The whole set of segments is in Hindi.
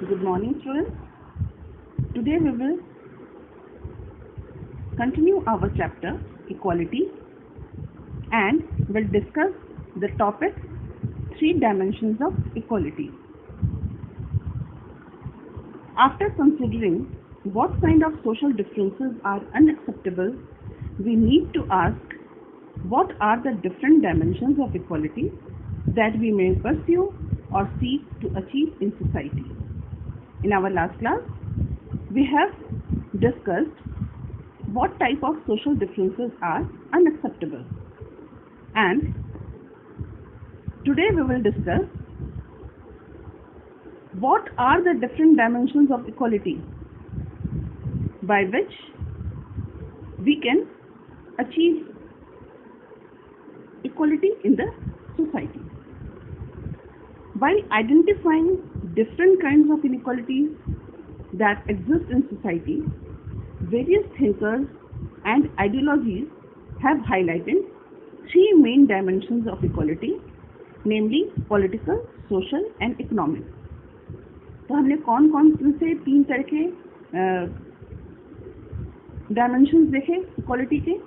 Good morning, students. Today we will continue our chapter Equality and will discuss the topic 3 dimensions of equality. After considering what kind of social differences are unacceptable, we need to ask what are the different dimensions of equality that we may pursue or seek to achieve in society. In our last class, we have discussed what type of social differences are unacceptable, and today we will discuss what are the different dimensions of equality by which we can achieve equality in the society. By identifying different kinds of inequalities that exist in society, various thinkers and ideologies have highlighted 3 main dimensions of equality, namely political, social and economic. तो हमने कौन से 3 तरह के डायमेंशंस देखे इक्वालिटी के?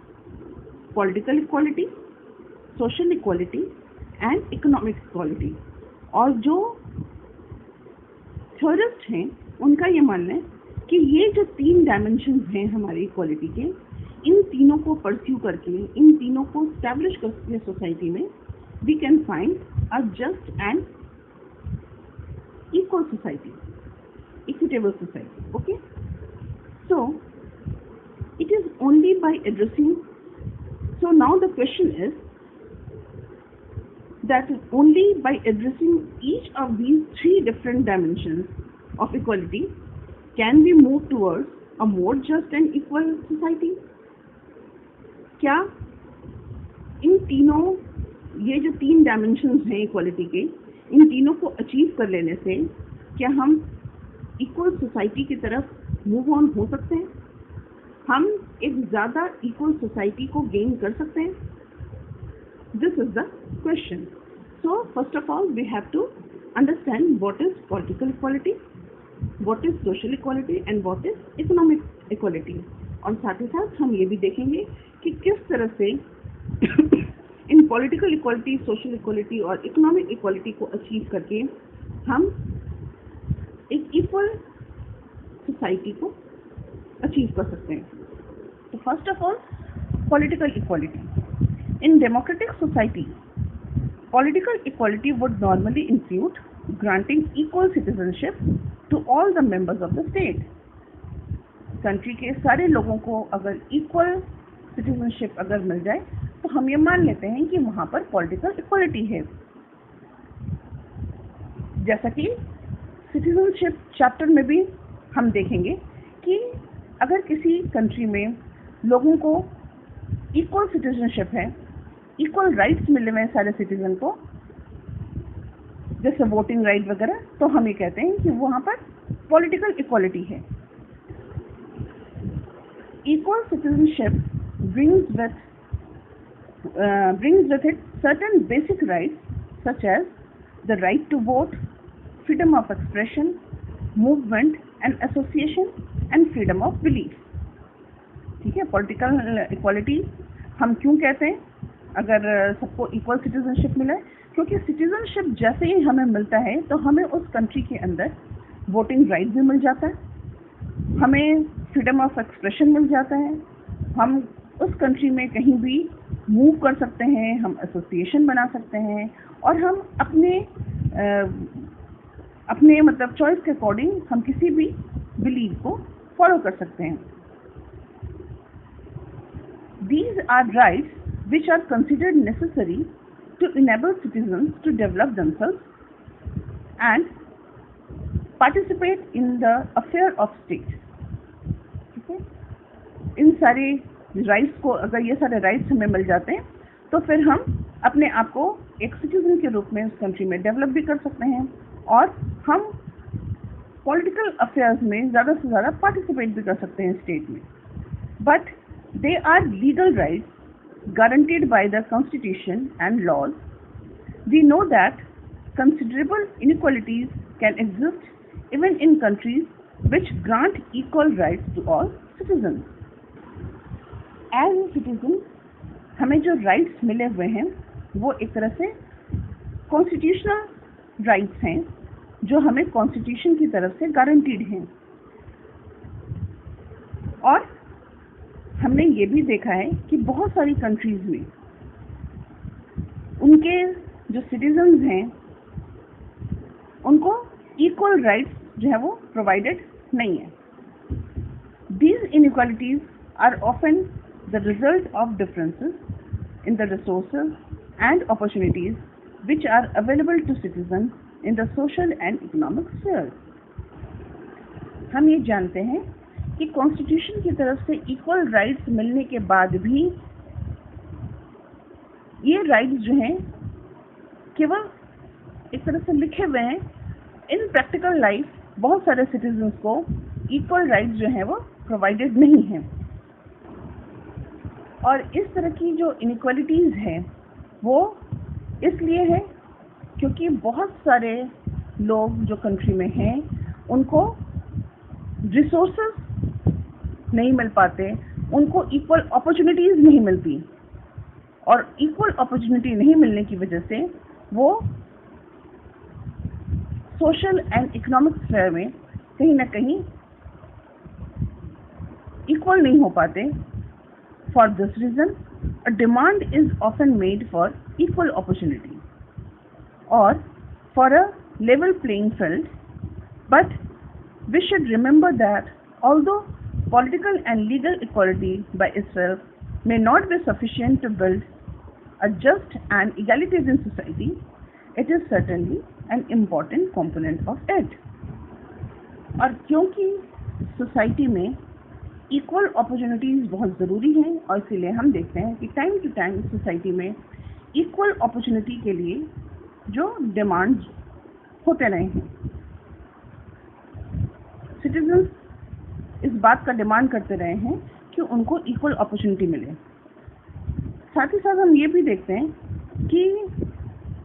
Political equality, social equality and economic equality. और जो थ्योरिस्ट हैं उनका ये मानना है कि ये जो 3 डायमेंशंस हैं हमारी इक्वालिटी के, इन तीनों को परस्यू करके, इन तीनों को स्टैब्लिश करके सोसाइटी में we can find a just and equal society, equitable society. Okay, so it is only by addressing, so now the question is that only by addressing each of these 3 different dimensions of equality can we move towards a more just and equal society. क्या इन तीनों, ये जो 3 डायमेंशंस हैं इक्वालिटी के, इन तीनों को अचीव कर लेने से क्या हम इक्वल सोसाइटी की तरफ मूव ऑन हो सकते हैं? हम एक ज़्यादा इक्वल सोसाइटी को गेन कर सकते हैं? This is the question. So first of all we have to understand what is political equality, what is social equality and what is economic equality. और साथ ही साथ हम ये भी देखेंगे कि किस तरह से इन पॉलिटिकल इक्वालिटी, सोशल इक्वालिटी और इकोनॉमिक इक्वालिटी को अचीव करके हम एक इक्वल सोसाइटी को अचीव कर सकते हैं. तो first of all political equality. In democratic society political equality would normally include granting equal citizenship to all the members of the state. Country के सारे लोगों को अगर इक्वल सिटीजनशिप अगर मिल जाए तो हम ये मान लेते हैं कि वहाँ पर पॉलिटिकल इक्वालिटी है. जैसा कि सिटीजनशिप चैप्टर में भी हम देखेंगे कि अगर किसी कंट्री में लोगों को इक्वल सिटीजनशिप है, इक्वल राइट्स मिले हुए हैं सारे सिटीजन को, जैसे वोटिंग राइट वगैरह, तो हम ये कहते हैं कि वहाँ पर पॉलिटिकल इक्वालिटी है. Equal citizenship brings with it certain basic rights such as the right to vote, freedom of expression, movement and association and freedom of belief. ठीक है, पॉलिटिकल इक्वालिटी हम क्यों कहते हैं अगर सबको इक्वल सिटीजनशिप मिला है? क्योंकि सिटीजनशिप जैसे ही हमें मिलता है तो हमें उस कंट्री के अंदर वोटिंग राइट भी मिल जाता है, हमें फ्रीडम ऑफ एक्सप्रेशन मिल जाता है, हम उस कंट्री में कहीं भी मूव कर सकते हैं, हम एसोसिएशन बना सकते हैं और हम अपने मतलब चॉइस के अकॉर्डिंग हम किसी भी बिलीव को फॉलो कर सकते हैं. These are rights which are considered necessary to enable citizens to develop themselves and participate in the affair of state. ठीक है, इन सारे राइट्स को, अगर ये सारे राइट्स हमें मिल जाते हैं तो फिर हम अपने आप को एक सिटीजन के रूप में उस कंट्री में डेवलप भी कर सकते हैं और हम पॉलिटिकल अफेयर्स में ज़्यादा से ज़्यादा पार्टिसिपेट भी कर सकते हैं स्टेट में. But they are legal rights guaranteed by the constitution and laws. We know that considerable inequalities can exist even in countries which grant equal rights to all citizens. As a citizen, हमें जो राइट्स मिले हुए हैं वो एक तरह से कॉन्स्टिट्यूशनल राइट्स हैं जो हमें कॉन्स्टिट्यूशन की तरफ से गारंटीड हैं। और हमने ये भी देखा है कि बहुत सारी कंट्रीज में उनके जो सिटीजन्स हैं उनको इक्वल राइट्स जो है वो प्रोवाइडेड नहीं है। These inequalities are often the result of differences in the resources and opportunities which are available to citizens in the social and economic spheres. हम ये जानते हैं कि कॉन्स्टिट्यूशन की तरफ से इक्वल राइट्स मिलने के बाद भी ये राइट्स जो हैं केवल एक तरह से लिखे हुए हैं। इन प्रैक्टिकल लाइफ बहुत सारे सिटीजन्स को इक्वल राइट्स जो हैं वो प्रोवाइडेड नहीं हैं। और इस तरह की जो इनइक्वालिटीज़ हैं वो इसलिए है क्योंकि बहुत सारे लोग जो कंट्री में हैं उनको रिसोर्सेज नहीं मिल पाते, उनको इक्वल अपॉर्चुनिटीज़ नहीं मिलती, और इक्वल अपॉर्चुनिटी नहीं मिलने की वजह से वो सोशल एंड इकोनॉमिक स्फीयर में कहीं ना कहीं इक्वल नहीं हो पाते। For this reason a demand is often made for equal opportunity और for a level playing field, but we should remember that although political and legal equality by itself may not be sufficient to build a just and egalitarian society, it is certainly an important component of it. और क्योंकि सोसाइटी में इक्वल अपॉर्चुनिटीज़ बहुत ज़रूरी हैं और इसीलिए हम देखते हैं कि टाइम टू टाइम सोसाइटी में इक्वल अपॉर्चुनिटी के लिए जो डिमांड्स होते रहे हैं। सिटीजन्स इस बात का डिमांड करते रहे हैं कि उनको इक्वल अपॉर्चुनिटी मिले। साथ ही साथ हम ये भी देखते हैं कि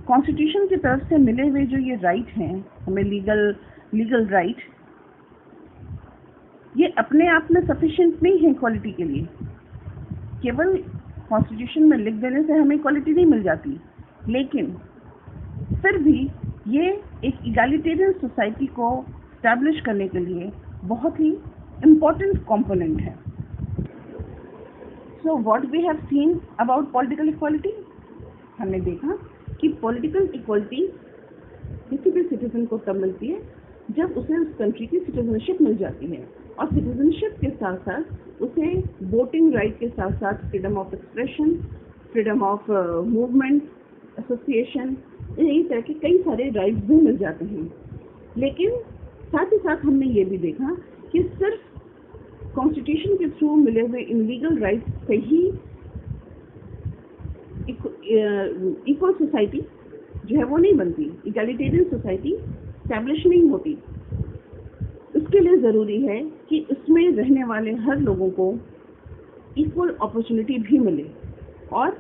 कॉन्स्टिट्यूशन की तरफ से मिले हुए जो ये राइट हैं, हमें लीगल राइट, ये अपने आप में सफिशिएंट नहीं है इक्वालिटी के लिए। केवल कॉन्स्टिट्यूशन में लिख देने से हमें इक्वालिटी नहीं मिल जाती, लेकिन फिर भी ये एक इगैलिटेरियन सोसाइटी को एस्टैब्लिश करने के लिए बहुत ही इम्पोर्टेंट कंपोनेंट है। So what we have seen about political equality, हमने देखा कि पॉलिटिकल इक्वालिटी किसी भी सिटीजन को तब मिलती है जब उसे उस कंट्री की सिटीजनशिप मिल जाती है, और सिटीजनशिप के साथ साथ उसे वोटिंग राइट के साथ साथ freedom of expression, freedom of movement, association, इस तरह के कई सारे राइट्स भी मिल जाते हैं। लेकिन साथ ही साथ हमने ये भी देखा कि सिर्फ कॉन्स्टिट्यूशन के थ्रू मिले हुए इन लीगल राइट्स से ही इक्वल सोसाइटी जो है वो नहीं बनती, इगैलिटेरियन सोसाइटी एस्टैब्लिश नहीं होती। इसके लिए ज़रूरी है कि इसमें रहने वाले हर लोगों को इक्वल अपॉर्चुनिटी भी मिले, और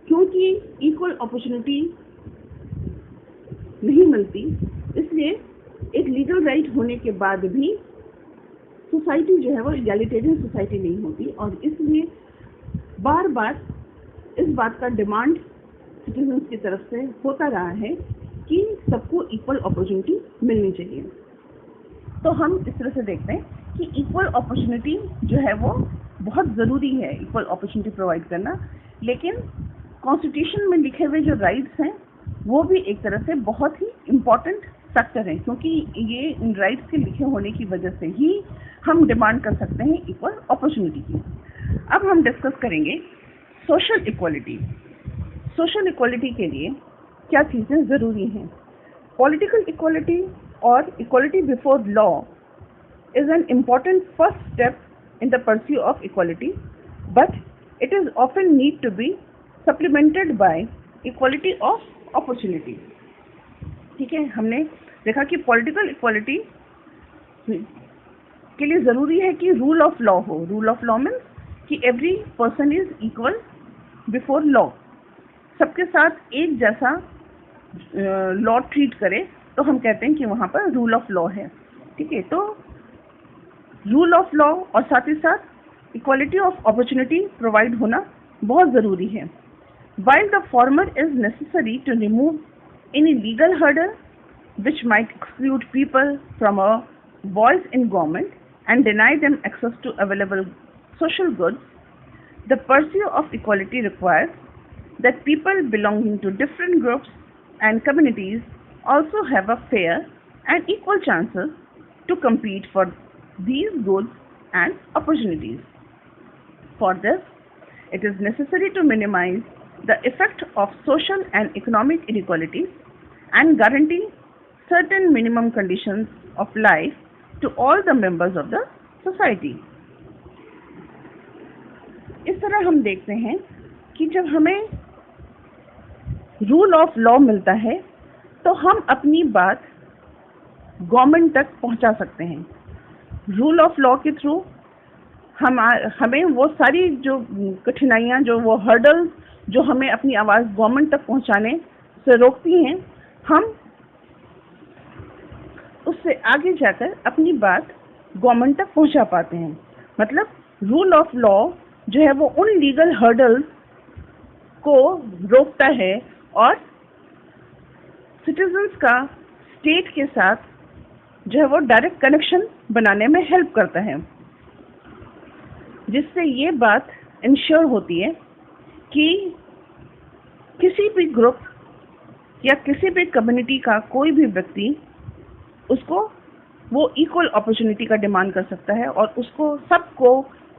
क्योंकि इक्वल अपॉर्चुनिटी नहीं मिलती इसलिए एक लीगल राइट होने के बाद भी सोसाइटी जो है वो इगैलिटेरियन सोसाइटी नहीं होती, और इसलिए बार बार इस बात का डिमांड सिटीजन्स की तरफ से होता रहा है कि सबको इक्वल अपॉर्चुनिटी मिलनी चाहिए। तो हम इस तरह से देखते हैं कि इक्वल अपॉर्चुनिटी जो है वो बहुत ज़रूरी है, इक्वल अपॉर्चुनिटी प्रोवाइड करना। लेकिन कॉन्स्टिट्यूशन में लिखे हुए जो राइट्स हैं वो भी एक तरह से बहुत ही इम्पॉर्टेंट फैक्टर हैं, क्योंकि ये इन राइट्स के लिखे होने की वजह से ही हम डिमांड कर सकते हैं इक्वल अपॉर्चुनिटी की। अब हम डिस्कस करेंगे सोशल इक्वालिटी। सोशल इक्वालिटी के लिए क्या चीज़ें ज़रूरी हैं। पॉलिटिकल इक्वालिटी और equality before law is an important first step in the pursue of equality, but it is often need to be supplemented by equality of opportunity. ठीक है, हमने देखा कि पॉलिटिकल इक्वालिटी के लिए ज़रूरी है कि रूल ऑफ लॉ हो। रूल ऑफ लॉ मीन्स कि every person is equal before law, सबके साथ एक जैसा लॉ ट्रीट करे, तो हम कहते हैं कि वहाँ पर रूल ऑफ लॉ है। ठीक है, तो रूल ऑफ लॉ और साथ ही साथ इक्वालिटी ऑफ अपॉर्चुनिटी प्रोवाइड होना बहुत ज़रूरी है. While the former is necessary to remove any legal hurdle which might exclude people from a voice in government and deny them access to available social goods, the pursuit of equality requires that people belonging to different groups and communities also have a fair and equal chances to compete for these goods and opportunities. For this, it is necessary to minimize the effect of social and economic inequalities and guarantee certain minimum conditions of life to all the members of the society. इस तरह हम देखते हैं कि जब हमें रूल ऑफ लॉ मिलता है तो हम अपनी बात गवर्नमेंट तक पहुंचा सकते हैं. रूल ऑफ लॉ के थ्रू हमें वो सारी जो कठिनाइयाँ, जो वो हर्डल्स जो हमें अपनी आवाज़ गवर्नमेंट तक पहुंचाने से रोकती हैं, हम उससे आगे जाकर अपनी बात गवर्नमेंट तक पहुंचा पाते हैं. मतलब रूल ऑफ लॉ जो है वो उन लीगल हर्डल्स को रोकता है और सिटीजन्स का स्टेट के साथ जो है वो डायरेक्ट कनेक्शन बनाने में हेल्प करता है, जिससे ये बात इंश्योर होती है कि किसी भी ग्रुप या किसी भी कम्युनिटी का कोई भी व्यक्ति उसको वो इक्वल अपॉर्चुनिटी का डिमांड कर सकता है और उसको सबको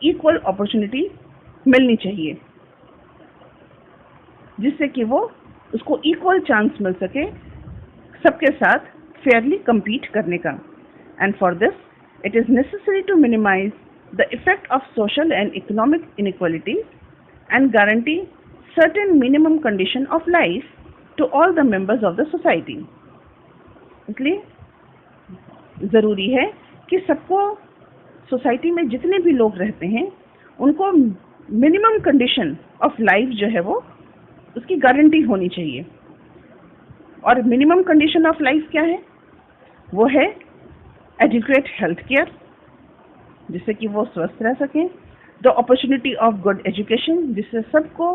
इक्वल अपॉर्चुनिटी मिलनी चाहिए, जिससे कि वो उसको इक्वल चांस मिल सके सबके साथ फेयरली compete करने का. And for this, it is necessary to minimize the effect of social and economic inequalities and guarantee certain minimum condition of life to all the members of the society. इसलिए ज़रूरी है कि सबको सोसाइटी में जितने भी लोग रहते हैं उनको मिनिमम कंडीशन ऑफ लाइफ जो है वो उसकी गारंटी होनी चाहिए. और मिनिमम कंडीशन ऑफ लाइफ क्या है? वो है एडिक्वेट हेल्थ केयर, जिससे कि वो स्वस्थ रह सकें. The opportunity of good education, जिससे सबको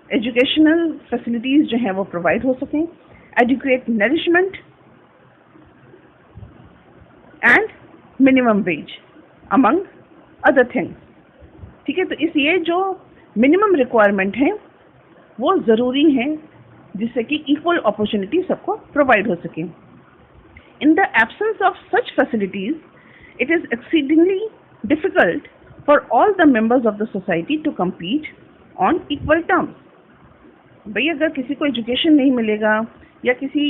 एजुकेशनल फैसिलिटीज़ जो हैं वो प्रोवाइड हो सकें. Adequate nourishment and minimum wage among other things. ठीक है, तो इसलिए जो मिनिमम रिक्वायरमेंट हैं वो ज़रूरी हैं, जिससे कि इक्वल अपॉर्चुनिटी सबको प्रोवाइड हो सके. In the absence of such facilities it is exceedingly difficult for all the members of the society to compete on equal terms. भाई अगर किसी को एजुकेशन नहीं मिलेगा या किसी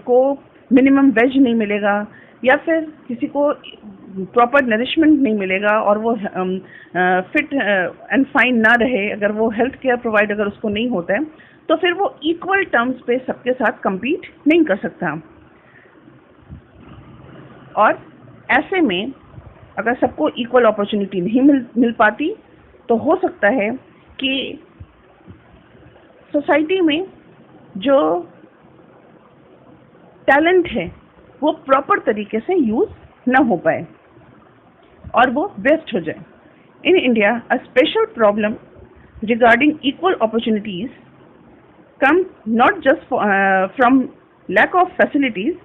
को मिनिमम वेज नहीं मिलेगा या फिर किसी को प्रॉपर नरिशमेंट नहीं मिलेगा और वो फिट एंड फाइन ना रहे, अगर वो हेल्थ केयर प्रोवाइड अगर उसको नहीं होता है, तो फिर वो इक्वल टर्म्स पे सबके साथ compete नहीं कर सकता. और ऐसे में अगर सबको इक्वल अपॉर्चुनिटी नहीं मिल पाती तो हो सकता है कि सोसाइटी में जो टैलेंट है वो प्रॉपर तरीके से यूज़ ना हो पाए और वो वेस्ट हो जाए. In India a special problem regarding equal opportunities come not just from lack of facilities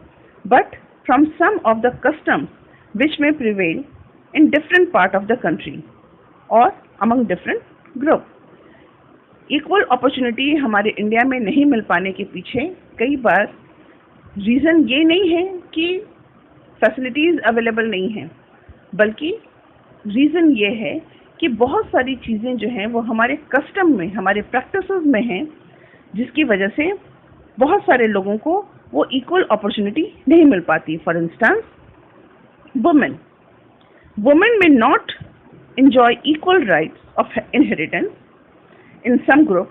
but from some of the customs which may prevail in different part of the country or among different group. Equal opportunity हमारे इंडिया में नहीं मिल पाने के पीछे कई बार रीज़न ये नहीं है कि फैसिलिटीज़ अवेलेबल नहीं हैं, बल्कि रीज़न ये है कि बहुत सारी चीज़ें जो हैं वो हमारे कस्टम में, हमारे प्रैक्टिसेस में हैं, जिसकी वजह से बहुत सारे लोगों को वो इक्वल अपॉर्चुनिटी नहीं मिल पाती. For instance, women may not enjoy equal rights of inheritance in some group,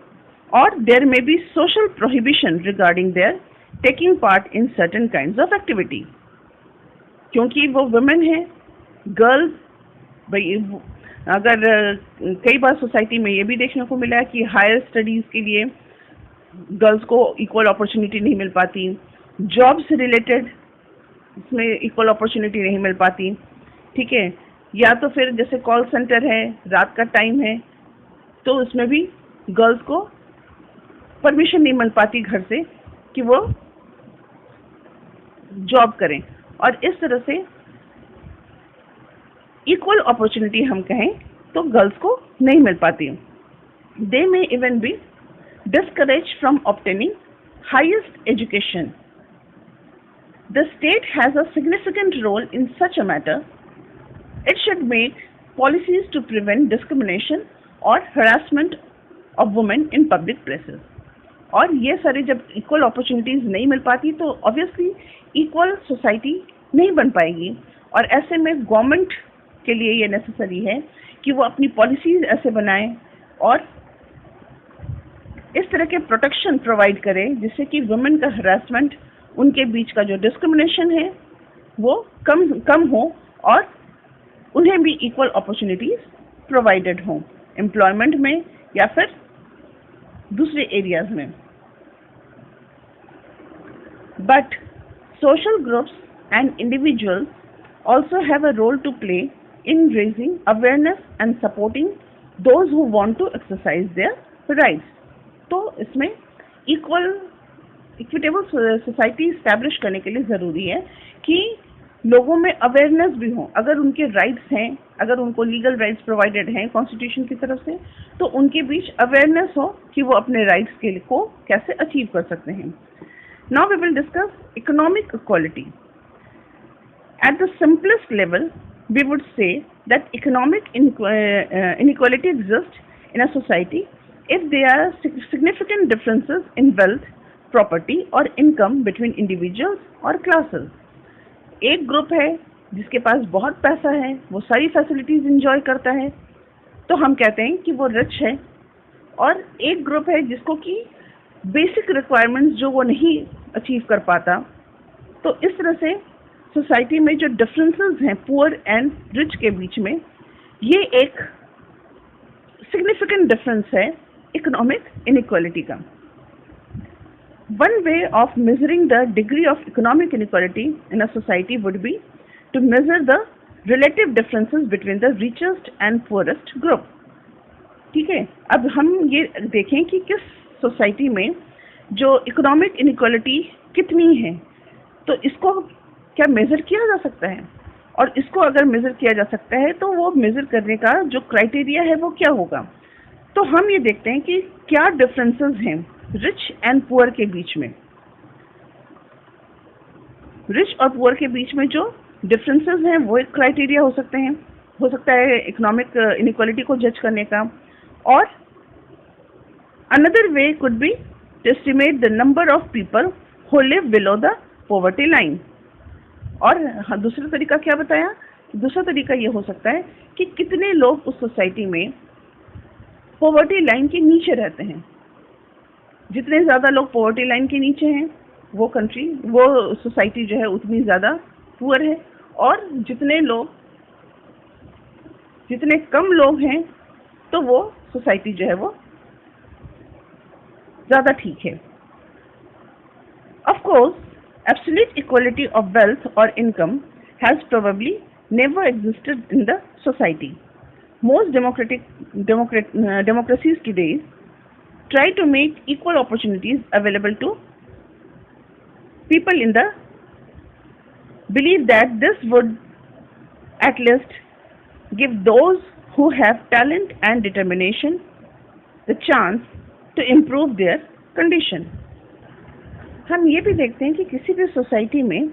or there may be social prohibition regarding their taking part in certain kinds of activity. क्योंकि वो वुमेन है, गर्ल्स. भाई अगर कई बार सोसाइटी में ये भी देखने को मिला है कि हायर स्टडीज़ के लिए गर्ल्स को इक्वल अपॉर्चुनिटी नहीं मिल पाती. जॉब से रिलेटेड इसमें इक्वल अपॉर्चुनिटी नहीं मिल पाती, ठीक है। या तो फिर जैसे कॉल सेंटर है, रात का टाइम है, तो उसमें भी गर्ल्स को परमिशन नहीं मिल पाती घर से कि वो जॉब करें, और इस तरह से इक्वल अपॉर्चुनिटी हम कहें तो गर्ल्स को नहीं मिल पाती। They may even be discouraged from obtaining highest education. The state has a significant role in such a matter. It should make policies to prevent discrimination or harassment of women in public places. और ये सारी जब इक्वल अपॉर्चुनिटीज नहीं मिल पाती तो ऑब्वियसली इक्वल सोसाइटी नहीं बन पाएगी, और ऐसे में गवर्नमेंट के लिए ये नेसेसरी है कि वो अपनी पॉलिसीज ऐसे बनाए और इस तरह के प्रोटेक्शन प्रोवाइड करें जिससे कि वुमेन का हरासमेंट, उनके बीच का जो डिस्क्रिमिनेशन है वो कम हो और उन्हें भी इक्वल अपॉर्चुनिटीज प्रोवाइडेड हो एम्प्लॉयमेंट में या फिर दूसरे एरियाज में। But social groups and individuals also have a role to play in raising awareness and supporting those who want to exercise their rights. तो इसमें इक्विटेबल सोसाइटी इस्टेब्लिश करने के लिए ज़रूरी है कि लोगों में अवेयरनेस भी हो। अगर उनके राइट्स हैं, अगर उनको लीगल राइट्स प्रोवाइडेड हैं कॉन्स्टिट्यूशन की तरफ से, तो उनके बीच अवेयरनेस हो कि वो अपने राइट्स के को कैसे अचीव कर सकते हैं। Now we will discuss economic equality. At the simplest level, we would say that economic inequality exists in a society if there are significant differences in wealth, property or income between individuals or classes. एक ग्रुप है जिसके पास बहुत पैसा है, वो सारी फैसिलिटीज एंजॉय करता है, तो हम कहते हैं कि वो रिच है, और एक ग्रुप है जिसको कि बेसिक रिक्वायरमेंट्स जो वो नहीं अचीव कर पाता। तो इस तरह से सोसाइटी में जो डिफरेंसेस हैं पुअर एंड रिच के बीच में, ये एक सिग्निफिकेंट डिफरेंस है इकोनॉमिक इनइक्वालिटी का। One way of measuring the degree of economic inequality in a society would be to measure the relative differences between the richest and poorest group. ठीक है, अब हम ये देखें कि किस सोसाइटी में जो इकोनॉमिक इनइक्वालिटी कितनी है, तो इसको क्या मेजर किया जा सकता है, और इसको अगर मेजर किया जा सकता है तो वो मेजर करने का जो क्राइटेरिया है वो क्या होगा। तो हम ये देखते हैं कि क्या डिफरेंसेस हैं रिच एंड पुअर के बीच में। रिच और पुअर के बीच में जो डिफरेंसेस हैं वो एक क्राइटेरिया हो सकता है इकोनॉमिक इनइक्वालिटी को जज करने का। और another way could be to estimate the number of people who live below the poverty line. और दूसरा तरीका क्या बताया, दूसरा तरीका ये हो सकता है कि कितने लोग उस सोसाइटी में पॉवर्टी लाइन के नीचे रहते हैं। जितने ज़्यादा लोग पॉवर्टी लाइन के नीचे हैं वो सोसाइटी जो है उतनी ज़्यादा पुअर है, और जितने कम लोग हैं तो वो सोसाइटी जो है वो ज़्यादा ठीक है। Of course absolute equality of wealth or income has probably never existed in the society. Most democracies today try to make equal opportunities available to people in the belief that this would at least give those who have talent and determination the chance to improve their condition. हम ये भी देखते हैं कि किसी भी सोसाइटी में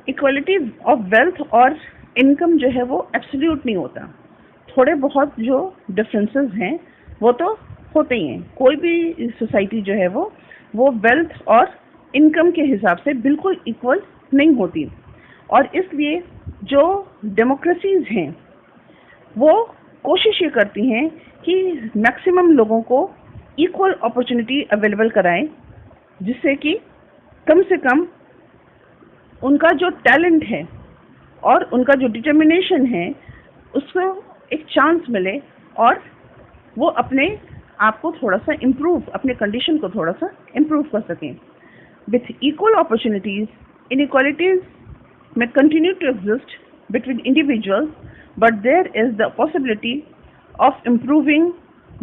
इक्वलिटी ऑफ वेल्थ और इनकम जो है वो एब्सोल्यूट नहीं होता। थोड़े बहुत जो डिफरेंसेस हैं वो तो होते ही हैं। कोई भी सोसाइटी जो है वो वेल्थ और इनकम के हिसाब से बिल्कुल इक्वल नहीं होती, और इसलिए जो डेमोक्रेसीज हैं वो कोशिश ये करती हैं कि मैक्सिमम लोगों को इक्वल अपॉर्चुनिटी अवेलेबल कराएं, जिससे कि कम से कम उनका जो टैलेंट है और उनका जो डिटर्मिनेशन है उसको एक चांस मिले और वो अपने आप को थोड़ा सा अपने कंडीशन को थोड़ा सा इम्प्रूव कर सकें। With equal opportunities, inequalities may continue to exist between individuals, but there is the possibility of improving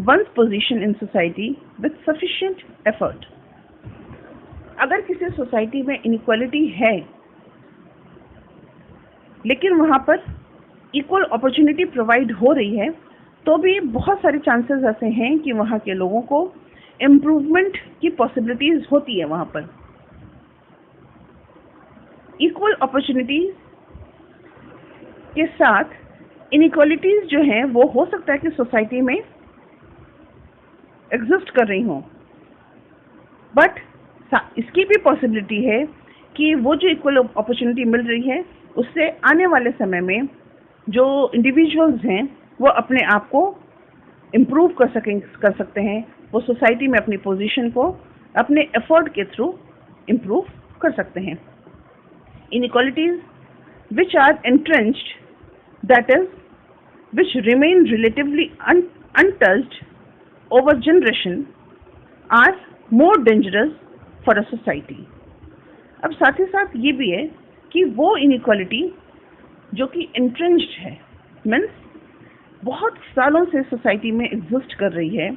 one's position in society with sufficient effort. अगर किसी सोसाइटी में इनइक्वालिटी है लेकिन वहाँ पर इक्वल अपॉर्चुनिटी प्रोवाइड हो रही है, तो भी बहुत सारे चांसेस ऐसे हैं कि वहाँ के लोगों को इम्प्रूवमेंट की पॉसिबिलिटीज होती है। वहाँ पर इक्वल अपॉर्चुनिटीज के साथ इनइक्वालिटीज जो हैं वो हो सकता है कि सोसाइटी में एग्जिस्ट कर रही हों, बट इसकी भी पॉसिबिलिटी है कि वो जो इक्वल अपॉर्चुनिटी मिल रही है उससे आने वाले समय में जो इंडिविजुअल्स हैं वो अपने आप को इम्प्रूव कर सकते हैं, वो सोसाइटी में अपनी पोजीशन को अपने एफर्ट के थ्रू इम्प्रूव कर सकते हैं। Inequalities which are entrenched, that is, which remain relatively untouched over generation, are more dangerous for a society. अब साथ ही साथ ये भी है कि वो इनइक्वालिटी जो कि entrenched है, मीन्स बहुत सालों से सोसाइटी में एग्जिस्ट कर रही है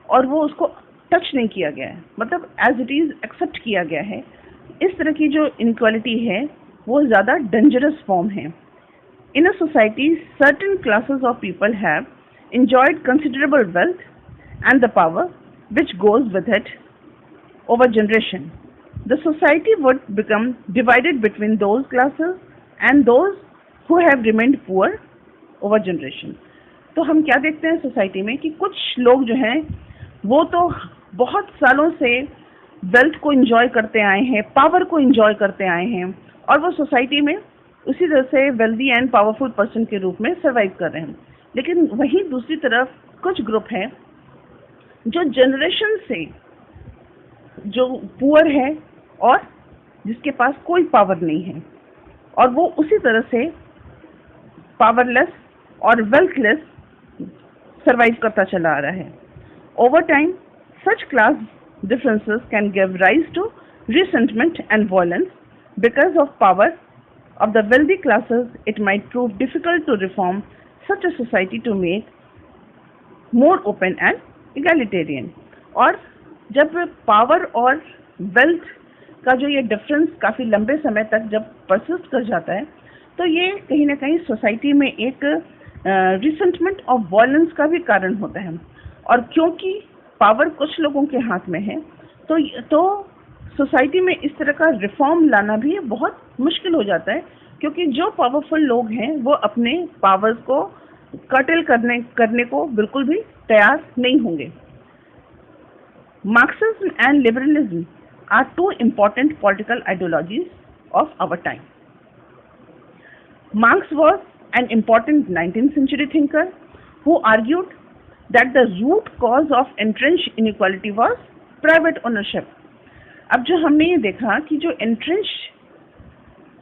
और वो उसको टच नहीं किया गया है, मतलब एज इट इज एक्सेप्ट किया गया है, इस तरह की जो इनइक्वालिटी है वो ज़्यादा डेंजरस फॉर्म है। In a society, certain classes of people have enjoyed considerable wealth and the power which goes with it over generation. The society would become divided between those classes and those who have remained poor over generation. तो हम क्या देखते हैं सोसाइटी में कि कुछ लोग जो हैं वो तो बहुत सालों से वेल्थ को एंजॉय करते आए हैं, पावर को एंजॉय करते आए हैं और वो सोसाइटी में उसी तरह से वेल्दी एंड पावरफुल पर्सन के रूप में सर्वाइव कर रहे हैं। लेकिन वहीं दूसरी तरफ कुछ ग्रुप हैं जो जनरेशन से जो पुअर है और जिसके पास कोई पावर नहीं है और वो उसी तरह से पावरलेस और वेल्थलेस सर्वाइव करता चला आ रहा है। Over time such class differences can give rise to resentment and violence because of power of the wealthy classes. It might prove difficult to reform such a society to make more open and egalitarian. और जब पावर और वेल्थ का जो ये डिफरेंस काफ़ी लंबे समय तक जब परसिस्ट कर जाता है तो ये कहीं ना कहीं सोसाइटी में एक रिसेंटमेंट और वायलेंस का भी कारण होता है। और क्योंकि पावर कुछ लोगों के हाथ में है तो सोसाइटी में इस तरह का रिफॉर्म लाना भी बहुत मुश्किल हो जाता है, क्योंकि जो पावरफुल लोग हैं वो अपने पावर्स को कर्टेल करने को बिल्कुल भी तैयार नहीं होंगे। Marxism and liberalism are two important political ideologies of our time. Marx was an important 19th century thinker who argued that the root cause of entrenched inequality was private ownership. अब जो हमने ये देखा कि जो entrenched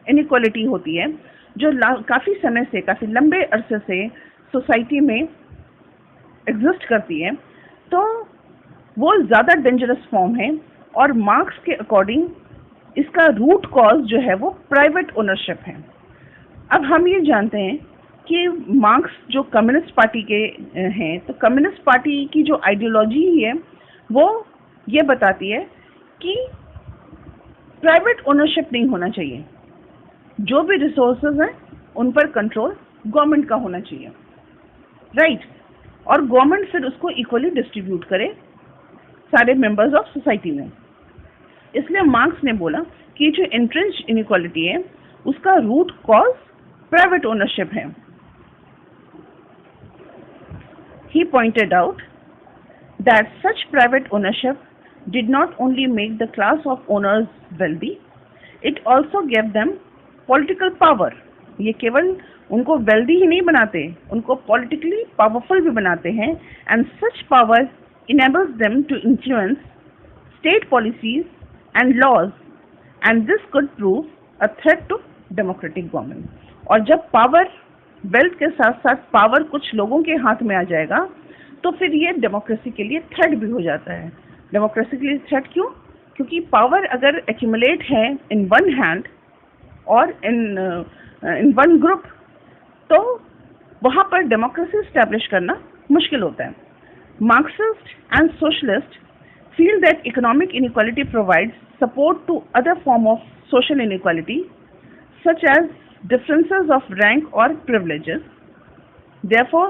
inequality होती है जो काफ़ी समय से, काफ़ी लंबे अरसे से सोसाइटी में एग्जिस्ट करती है, तो वो ज़्यादा डेंजरस फॉर्म है और मार्क्स के अकॉर्डिंग इसका रूट कॉज जो है वो प्राइवेट ओनरशिप है। अब हम ये जानते हैं कि मार्क्स जो कम्युनिस्ट पार्टी के हैं, तो कम्युनिस्ट पार्टी की जो आइडियोलॉजी है वो ये बताती है कि प्राइवेट ओनरशिप नहीं होना चाहिए, जो भी रिसोर्सेज हैं उन पर कंट्रोल गवर्नमेंट का होना चाहिए, राइट। और गवर्नमेंट फिर उसको इक्वली डिस्ट्रीब्यूट करे सारे मेंबर्स ऑफ सोसाइटी में। इसलिए मार्क्स ने बोला कि जो एंट्रेंस्ड इनइक्वालिटी है उसका रूट कॉज प्राइवेट ओनरशिप है। He pointed out that such private ownership did not only make the class of owners wealthy, it also gave them political power. ये केवल उनको wealthy ही नहीं बनाते, उनको politically powerful भी बनाते हैं, and such power enables them to influence state policies and laws, and this could prove a threat to democratic government. और जब पावर वेल्थ के साथ साथ पावर कुछ लोगों के हाथ में आ जाएगा तो फिर ये डेमोक्रेसी के लिए थ्रेट भी हो जाता है। डेमोक्रेसी के लिए थ्रेट क्यों? क्योंकि पावर अगर एक्यूमुलेट है इन वन हैंड और इन वन ग्रुप, तो वहाँ पर डेमोक्रेसी स्टैब्लिश करना मुश्किल होता है. Marxist and socialist feel that economic inequality provides support to other form of social inequality such as differences of rank or privileges. Therefore,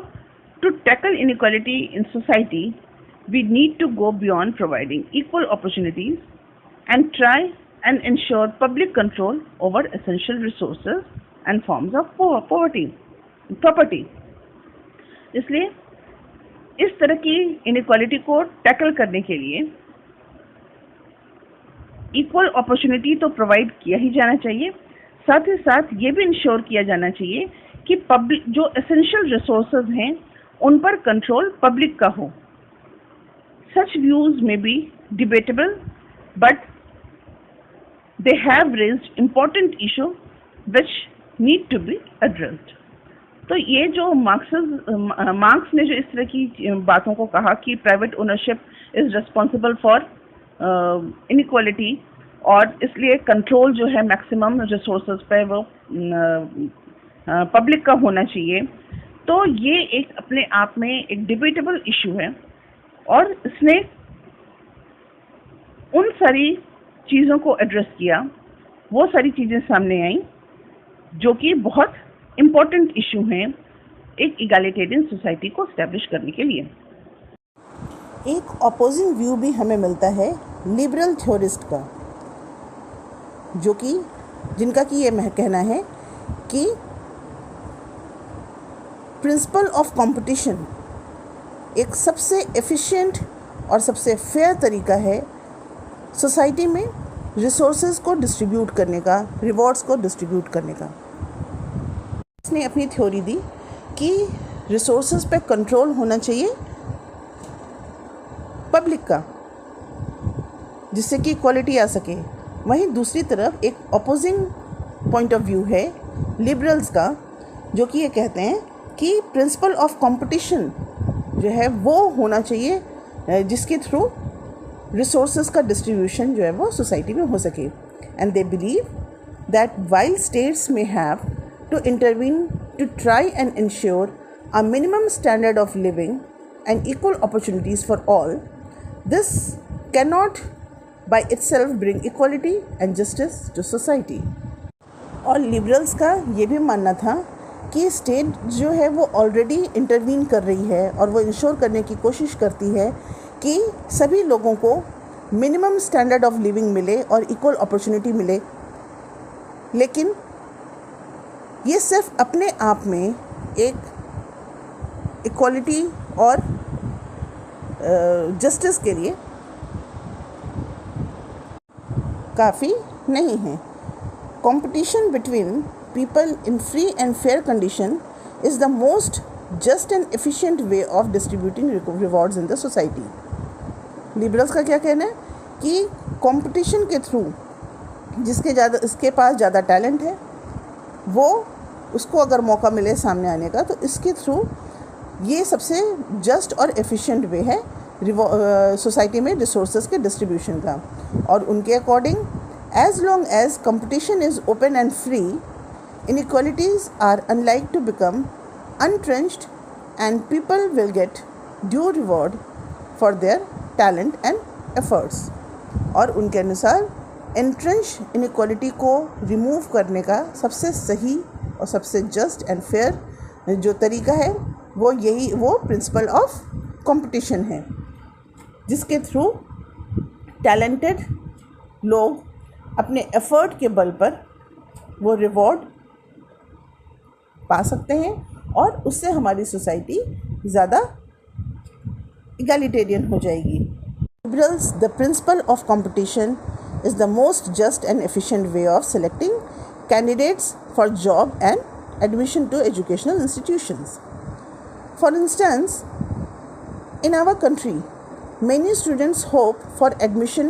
to tackle inequality in society, we need to go beyond providing equal opportunities and try and ensure public control over essential resources and forms of property. इसलिए इस तरह की इनइक्वालिटी को टैकल करने के लिए इक्वल अपॉर्चुनिटी तो प्रोवाइड किया ही जाना चाहिए, साथ ही साथ ये भी इंश्योर किया जाना चाहिए कि पब्लिक जो एसेंशियल रिसोर्सेज हैं उन पर कंट्रोल पब्लिक का हो. Such views may be debatable but they have raised important issue which need to be addressed. तो ये जो मार्क्स ने जो इस तरह की बातों को कहा कि private ownership is responsible for inequality और इसलिए कंट्रोल जो है मैक्सिमम रिसोर्सेज पे वो पब्लिक का होना चाहिए, तो ये एक अपने आप में एक डिबेटेबल इशू है. और इसने उन सारी चीज़ों को एड्रेस किया, वो सारी चीज़ें सामने आई जो कि बहुत इम्पोर्टेंट इशू हैं एक इगैलिटेरियन सोसाइटी को स्टैब्लिश करने के लिए. एक अपोजिंग व्यू भी हमें मिलता है लिबरल थ्योरिस्ट का, जो कि जिनका कि ये कहना है कि प्रिंसिपल ऑफ कंपटीशन एक सबसे एफिशिएंट और सबसे फेयर तरीका है सोसाइटी में रिसोर्सेज को डिस्ट्रीब्यूट करने का, रिवॉर्ड्स को डिस्ट्रीब्यूट करने का. इसने अपनी थ्योरी दी कि रिसोर्सेज पे कंट्रोल होना चाहिए पब्लिक का, जिससे कि इक्वालिटी आ सके. वहीं दूसरी तरफ एक अपोजिंग पॉइंट ऑफ व्यू है लिबरल्स का, जो कि ये कहते हैं कि प्रिंसिपल ऑफ कंपटीशन जो है वो होना चाहिए जिसके थ्रू रिसोर्सेज का डिस्ट्रीब्यूशन जो है वो सोसाइटी में हो सके. And they believe that while states में have to intervene to try and ensure a minimum standard of living and equal opportunities for all, this cannot by itself bring equality and justice to society. और लिबरल्स का ये भी मानना था कि स्टेट जो है वो ऑलरेडी इंटरवीन कर रही है और वो इंश्योर करने की कोशिश करती है कि सभी लोगों को मिनिमम स्टैंडर्ड ऑफ लिविंग मिले और इक्वल अपॉर्चुनिटी मिले, लेकिन ये सिर्फ अपने आप में एक इक्वालिटी और जस्टिस के लिए काफ़ी नहीं है. Competition between people in free and fair condition is the most just and efficient way of distributing rewards in the society. Liberals का क्या कहना है कि कंपटीशन के थ्रू इसके पास ज़्यादा टैलेंट है, वो उसको अगर मौका मिले सामने आने का, तो इसके थ्रू ये सबसे जस्ट और एफिशिएंट वे है सोसाइटी में रिसोर्सेज के डिस्ट्रीब्यूशन का. और उनके according as long as competition is open and free, inequalities are unlikely to become entrenched and people will get due reward for their talent and efforts. और उनके अनुसार एंट्रेंच इनइक्वालिटी को रिमूव करने का सबसे सही और सबसे जस्ट एंड फेयर जो तरीका है वो प्रिंसिपल ऑफ कंपटीशन है, जिसके थ्रू टैलेंटेड लोग अपने एफर्ट के बल पर वो रिवॉर्ड पा सकते हैं और उससे हमारी सोसाइटी ज़्यादा इगैलिटेरियन हो जाएगी. Liberals the principle of competition is the most just and efficient way of selecting candidates for job and admission to educational institutions. For instance, in our country, many students hope for admission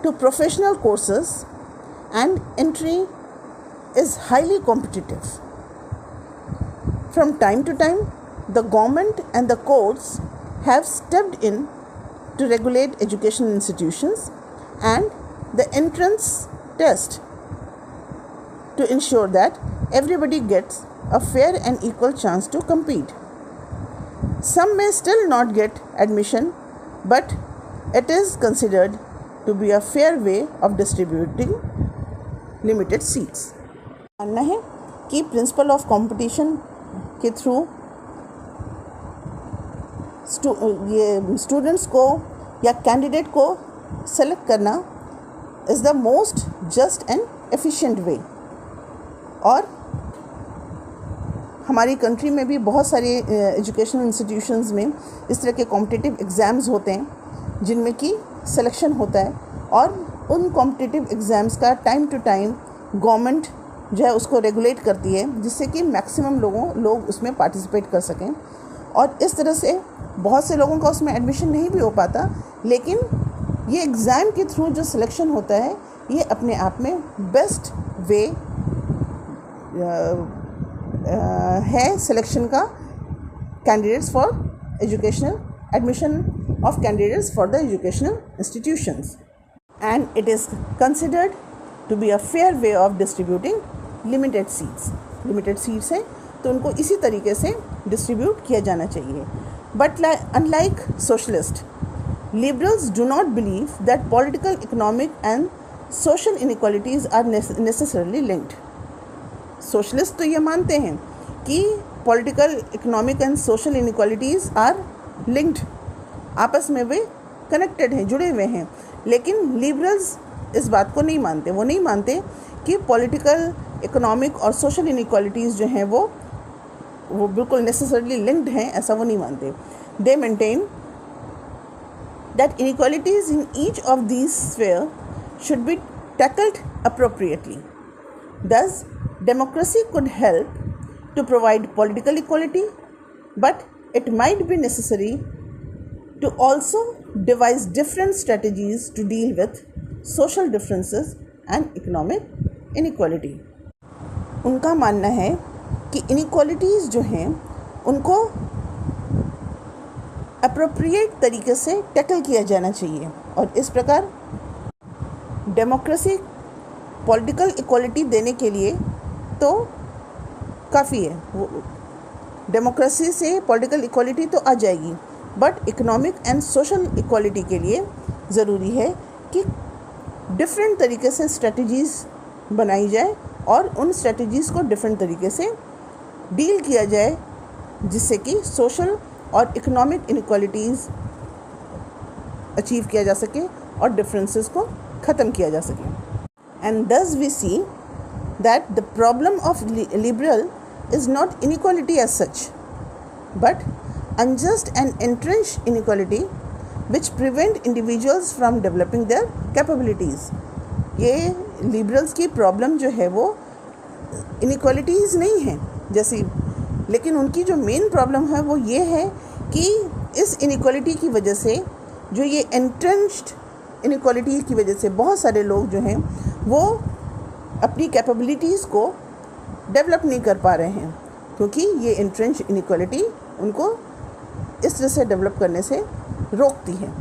to professional courses and entry is highly competitive. From time to time, the government and the courts have stepped in to regulate educational institutions and the entrance test to to ensure that everybody gets a fair and equal chance to compete. Some may still not get admission, but it is considered to be a fair way of distributing limited seats. मानना है कि प्रिंसिपल ऑफ कंपटीशन के थ्रू ये स्टूडेंट्स को या कैंडिडेट को सेलेक्ट करना is the most just and efficient way. और हमारी कंट्री में भी बहुत सारे एजुकेशनल इंस्टीट्यूशंस में इस तरह के कॉम्पिटिटिव एग्ज़ाम्स होते हैं जिनमें कि सिलेक्शन होता है, और उन कॉम्पिटिटिव एग्ज़ाम्स का टाइम टू टाइम गवर्नमेंट जो है उसको रेगुलेट करती है, जिससे कि मैक्सिमम लोग उसमें पार्टिसिपेट कर सकें. और इस तरह से बहुत से लोगों का उसमें एडमिशन नहीं भी हो पाता, लेकिन ये एग्ज़ाम के थ्रू जो सिलेक्शन होता है ये अपने आप में बेस्ट वे है सिलेक्शन का candidates for educational admission of candidates for the educational institutions, and it is considered to be a fair way of distributing limited seats. Limited seats हैं तो उनको इसी तरीके से डिस्ट्रीब्यूट किया जाना चाहिए. But unlike socialist, liberals do not believe that political, economic and social inequalities are necessarily linked. Socialist तो ये मानते हैं कि political, economic and social inequalities are linked, आपस में वे कनेक्टेड हैं, जुड़े हुए हैं. लेकिन लिबरल्स इस बात को नहीं मानते. वो नहीं मानते कि पॉलिटिकल, इकोनॉमिक और सोशल इनइक्वालिटीज़ जो हैं वो बिल्कुल नेसेसरली लिंक्ड हैं, ऐसा वो नहीं मानते. दे maintain that inequalities in each of these spheres should be tackled appropriately. Thus, democracy could help to provide political equality, but it might be necessary to also devise different strategies to deal with social differences and economic inequality. उनका मानना है कि inequalities जो हैं उनको अप्रोप्रिएट तरीके से टैकल किया जाना चाहिए, और इस प्रकार डेमोक्रेसी पॉलिटिकल इक्वालिटी देने के लिए तो काफ़ी है. वो डेमोक्रेसी से पॉलिटिकल इक्वालिटी तो आ जाएगी, but economic and social equality के लिए ज़रूरी है कि डिफरेंट तरीके से स्ट्रेटजीज़ बनाई जाए और उन स्ट्रेटजीज़ को डिफरेंट तरीके से डील किया जाए, जिससे कि सोशल और इकोनॉमिक इनइक्वालिटीज़ अचीव किया जा सके और डिफरेंसेस को ख़त्म किया जा सके. And thus we see that the problem of liberal is not inequality as such, but unjust and entrenched inequality which prevent individuals from developing their capabilities. ये लिबरल्स की प्रॉब्लम जो है वो इनइक्वालिटीज़ नहीं है जैसी, लेकिन उनकी जो मेन प्रॉब्लम है वो ये है कि इस इनइक्वालिटी की वजह से, जो ये एंट्रेंच्ड इनइक्वालिटी की वजह से बहुत सारे लोग जो हैं वो अपनी कैपेबिलिटीज़ को डेवलप नहीं कर पा रहे हैं, क्योंकि ये एंट्रेंच्ड इनइक्वालिटी उनको इस तरह से डेवलप करने से रोकती है.